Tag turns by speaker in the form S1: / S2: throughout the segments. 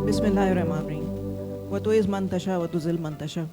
S1: Bismillahirrahmanirrahim. Watu is mantasha, watu zil mantasha.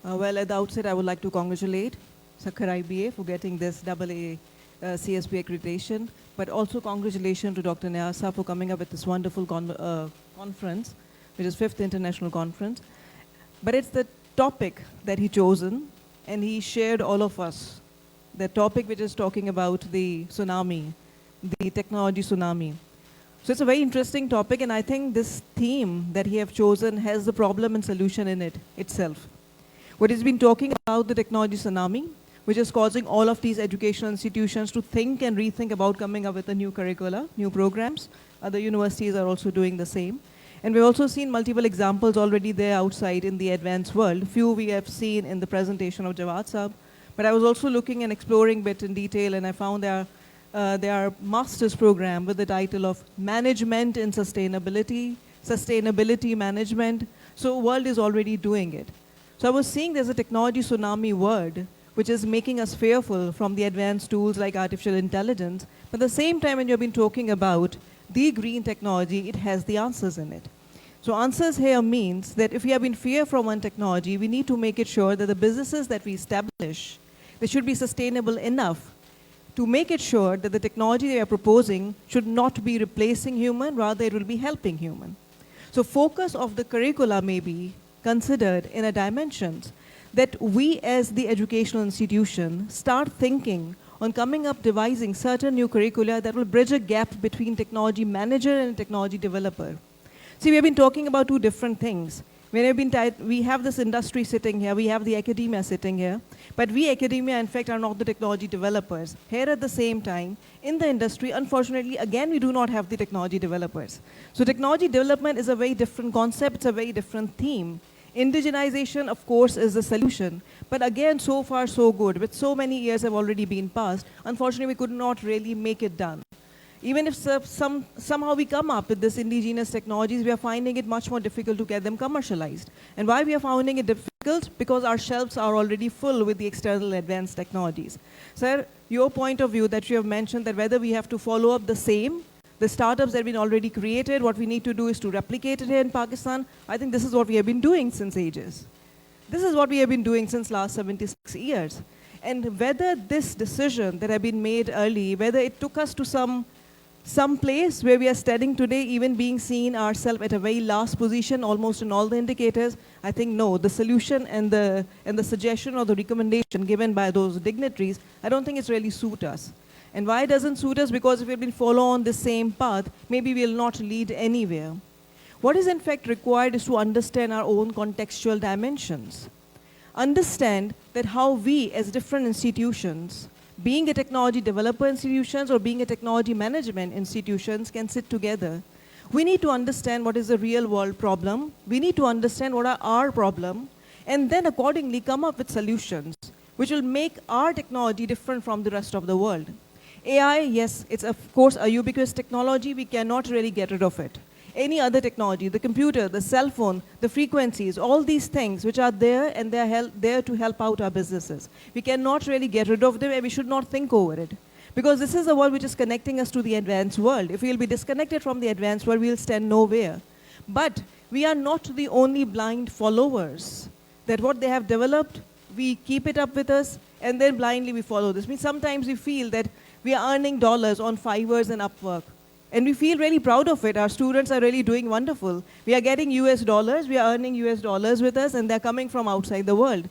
S1: Well, at the outset, I would like to congratulate Sakhar IBA for getting this AA CSP accreditation, but also congratulations to Dr. Nyasa for coming up with this wonderful conference, which is 5th International Conference. But it's the topic that he chosen, and he shared all of us. The topic which is talking about the tsunami, the technology tsunami. So it's a very interesting topic, and I think this theme that he have chosen has the problem and solution in it itself. What he's been talking about the technology tsunami, which is causing all of these educational institutions to think and rethink about coming up with a new curricula, new programs. Other universities are also doing the same. And we've also seen multiple examples already there outside in the advanced world. Few we have seen in the presentation of Jawad Saab. But I was also looking and exploring bit in detail, and I found there are master's program with the title of Management in Sustainability, Sustainability Management. So world is already doing it. So I was seeing there's a technology tsunami word, which is making us fearful from the advanced tools like artificial intelligence. But at the same time, when you've been talking about the green technology, it has the answers in it. So answers here means that if we have been fear from one technology, we need to make it sure that the businesses that we establish, they should be sustainable enough to make it sure that the technology they are proposing should not be replacing human, rather it will be helping human. So focus of the curricula may be considered in a dimensions that we as the educational institution start thinking on coming up devising certain new curricula that will bridge a gap between technology manager and technology developer. See, we have been talking about two different things. We have this industry sitting here, we have the academia sitting here, but we academia in fact are not the technology developers. Here at the same time, in the industry, unfortunately, again, we do not have the technology developers. So technology development is a very different concept, it's a very different theme. Indigenization, of course, is the solution. But again, so far so good. With so many years have already been passed, unfortunately, we could not really make it done. Even if somehow we come up with this indigenous technologies, we are finding it much more difficult to get them commercialized. And why we are finding it difficult? Because our shelves are already full with the external advanced technologies. Sir, your point of view that you have mentioned that whether we have to follow up the same, the startups that have been already created, what we need to do is to replicate it here in Pakistan. I think this is what we have been doing since ages. This is what we have been doing since last 76 years. And whether this decision that have been made early, whether it took us to some place where we are standing today, even being seen ourselves at a very last position, almost in all the indicators, I think no, the solution and the suggestion or the recommendation given by those dignitaries, I don't think it's really suit us. And why it doesn't suit us? Because if we've been following on the same path, maybe we'll not lead anywhere. What is in fact required is to understand our own contextual dimensions. Understand that how we as different institutions, being a technology developer institutions or being a technology management institutions can sit together. We need to understand what is the real world problem. We need to understand what are our problem, and then accordingly come up with solutions which will make our technology different from the rest of the world. AI, yes, it's of course a ubiquitous technology. We cannot really get rid of it. Any other technology, the computer, the cell phone, the frequencies, all these things which are there and they're there to help out our businesses. We cannot really get rid of them, and we should not think over it. Because this is the world which is connecting us to the advanced world. If we'll be disconnected from the advanced world, we'll stand nowhere. But we are not the only blind followers. That what they have developed, we keep it up with us, and then blindly we follow this. I mean, sometimes we feel that we are earning dollars on Fiverr and Upwork. And we feel really proud of it. Our students are really doing wonderful. We are getting US dollars, we are earning US dollars with us, and they're coming from outside the world.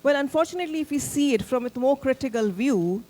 S1: Well, unfortunately, if we see it from a more critical view,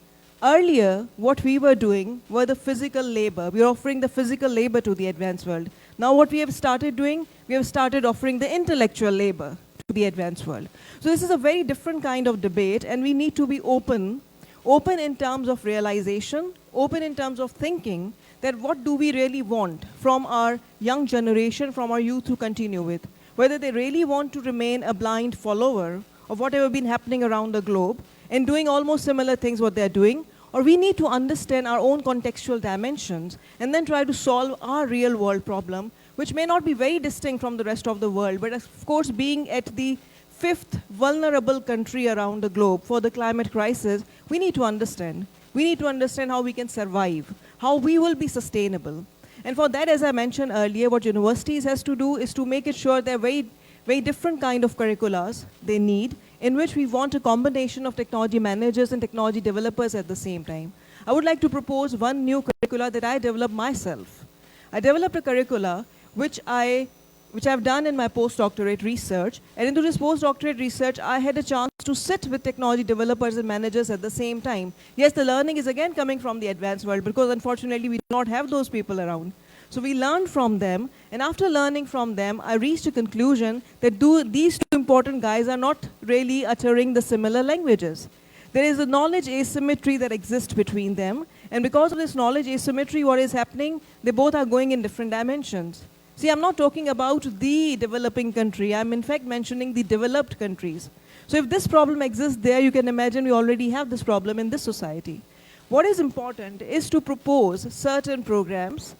S1: earlier, what we were doing were the physical labor. We were offering the physical labor to the advanced world. Now what we have started doing, we have started offering the intellectual labor to the advanced world. So this is a very different kind of debate, and we need to be open in terms of realization, open in terms of thinking, that what do we really want from our young generation, from our youth to continue with. Whether they really want to remain a blind follower of whatever been happening around the globe and doing almost similar things what they're doing, or we need to understand our own contextual dimensions and then try to solve our real world problem, which may not be very distinct from the rest of the world, but of course being at the 5th vulnerable country around the globe for the climate crisis, we need to understand. We need to understand how we can survive, how we will be sustainable. And for that, as I mentioned earlier, what universities has to do is to make it sure there are very different kind of curriculums they need, in which we want a combination of technology managers and technology developers at the same time. I would like to propose one new curricula that I developed myself. I developed a curricula which I've done in my postdoctorate research, and into this postdoctorate research, I had a chance to sit with technology developers and managers at the same time. Yes, the learning is again coming from the advanced world, because unfortunately we do not have those people around. So we learned from them, and after learning from them, I reached a conclusion that these two important guys are not really uttering the similar languages. There is a knowledge asymmetry that exists between them, and because of this knowledge asymmetry, what is happening? They both are going in different dimensions. See, I'm not talking about the developing country. I'm in fact mentioning the developed countries. So if this problem exists there, you can imagine we already have this problem in this society. What is important is to propose certain programs,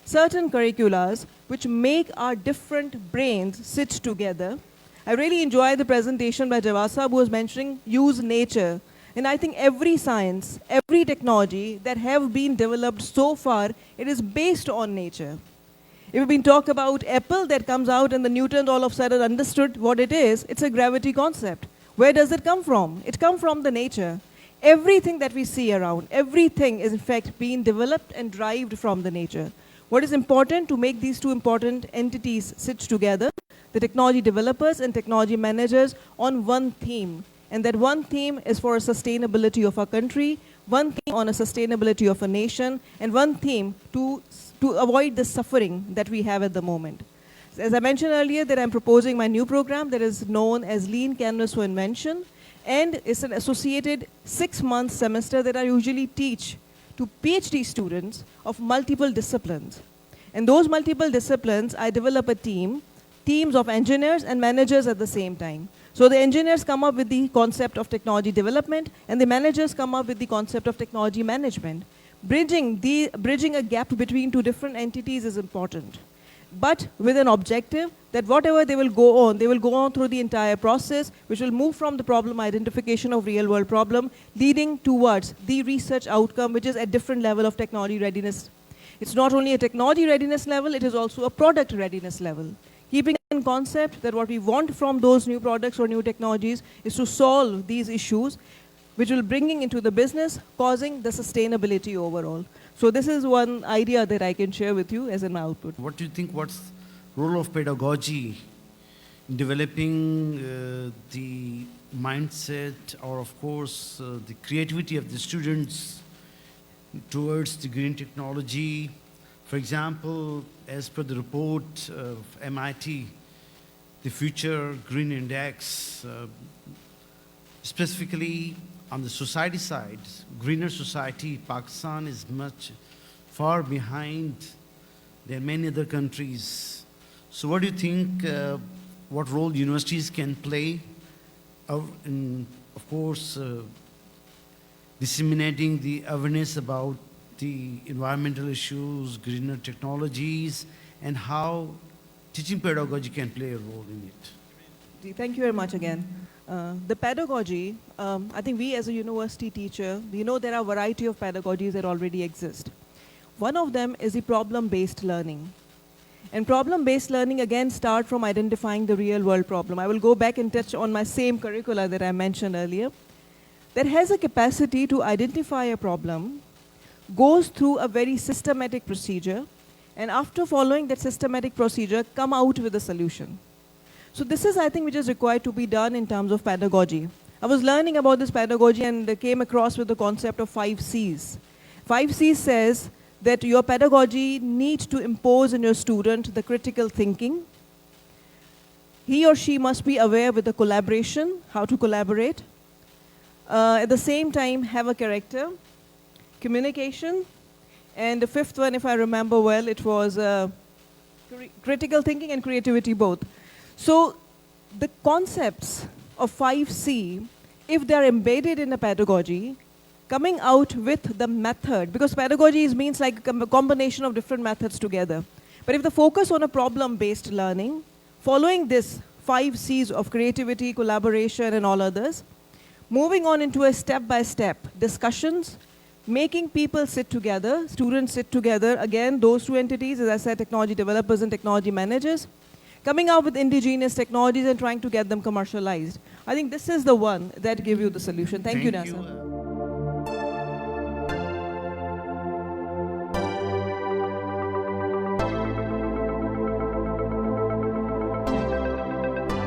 S1: certain curriculas, which make our different brains sit together. I really enjoyed the presentation by Javasa, who was mentioning use nature. And I think every science, every technology that have been developed so far, it is based on nature. If we've been talking about apple that comes out and the Newtons all of a sudden understood what it is, it's a gravity concept. Where does it come from? It comes from the nature. Everything that we see around, everything is in fact being developed and derived from the nature. What is important to make these two important entities sit together, the technology developers and technology managers, on one theme. And that one theme is for a sustainability of our country, one theme on a sustainability of a nation, and one theme to avoid the suffering that we have at the moment. As I mentioned earlier, that I'm proposing my new program that is known as Lean Canvas for Invention, and it's an associated 6-month semester that I usually teach to PhD students of multiple disciplines. And those multiple disciplines, I develop a teams of engineers and managers at the same time. So the engineers come up with the concept of technology development, and the managers come up with the concept of technology management. Bridging a gap between two different entities is important, but with an objective that whatever they will go on through the entire process, which will move from the problem identification of real-world problem, leading towards the research outcome, which is at different level of technology readiness. It's not only a technology readiness level, it is also a product readiness level. Keeping in concept that what we want from those new products or new technologies is to solve these issues, which will bringing into the business, causing the sustainability overall. So this is one idea that I can share with you as an output.
S2: What do you think, what's the role of pedagogy in developing the mindset, or of course the creativity of the students towards the green technology? For example, as per the report of MIT, the Future Green Index, specifically on the society side, greener society, Pakistan is much far behind than many other countries. So what do you think, what role universities can play in, of course, disseminating the awareness about the environmental issues, greener technologies, and how teaching pedagogy can play a role in it?
S1: Thank you very much again. The pedagogy, I think we as a university teacher, we know there are a variety of pedagogies that already exist. One of them is the problem-based learning. And problem-based learning again start from identifying the real-world problem. I will go back and touch on my same curricula that I mentioned earlier. That has a capacity to identify a problem, goes through a very systematic procedure, and after following that systematic procedure, come out with a solution. So this is, I think, which is required to be done in terms of pedagogy. I was learning about this pedagogy and came across with the concept of 5 Cs. 5 Cs says that your pedagogy needs to impose on your student the critical thinking. He or she must be aware with the collaboration, how to collaborate. At the same time, have a character, communication, and the 5th one, if I remember well, it was critical thinking and creativity both. So the concepts of 5C, if they're embedded in a pedagogy, coming out with the method, because pedagogy means like a combination of different methods together. But if the focus on a problem-based learning, following this 5 Cs of creativity, collaboration, and all others, moving on into a step-by-step discussions, making people sit together, students sit together, again, those two entities, as I said, technology developers and technology managers, coming out with indigenous technologies and trying to get them commercialized. I think this is the one that give you the solution. Thank you, Nasser.